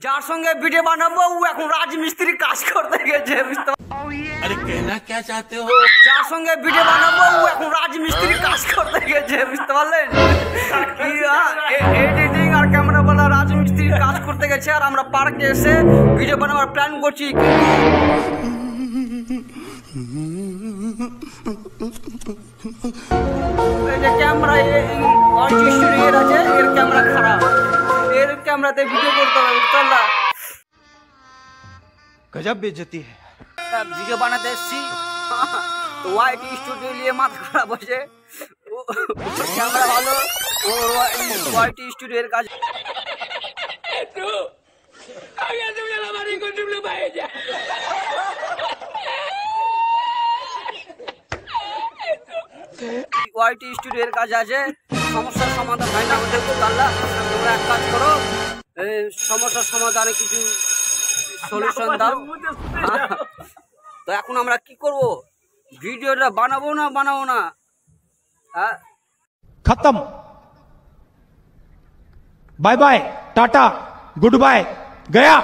যার সঙ্গে ভিডিও বানাবো ও এখন রাজমিস্ত্রি কাজ করতে গেছে, বুঝতে अरे कहना क्या चाहते हो? যার সঙ্গে ভিডিও বানাবো ও এখন রাজমিস্ত্রি কাজ করতে গেছে, বুঝতে পারলেন? এডিটিং আর ক্যামেরা বলা রাজমিস্ত্রি কাজ করতে গেছে, আর আমরা পার্কে এসে ভিডিও বানাবার প্ল্যান করছি। এই যে ক্যামেরা এর আছে, এর ক্যামেরা খারাপ, এর ক্যামেরাতে ভিডিও করতে হবে, বুঝতে পারলা? गजब बेइज्जती है। ভিডিও বানাতে এসছি, ওয়াইট স্টুডিও নিয়ে মাথা খারাপ হয়েছে। ক্যামেরা ভালো, ওয়াইট স্টুডিওর কাজ। ওয়াইট স্টুডিওর কাজ আছে, সমস্যার সমাধান হয় না আমাদের। তো আল্লাহ তোমরা এক কাজ করো, সমস্যার সমাধানে কিছু সলিউশন দাও। তো এখন আমরা কি করব? ভিডিওটা বানাবো না? হ্যাঁ, खत्म। Bye bye, tata, goodbye, गया।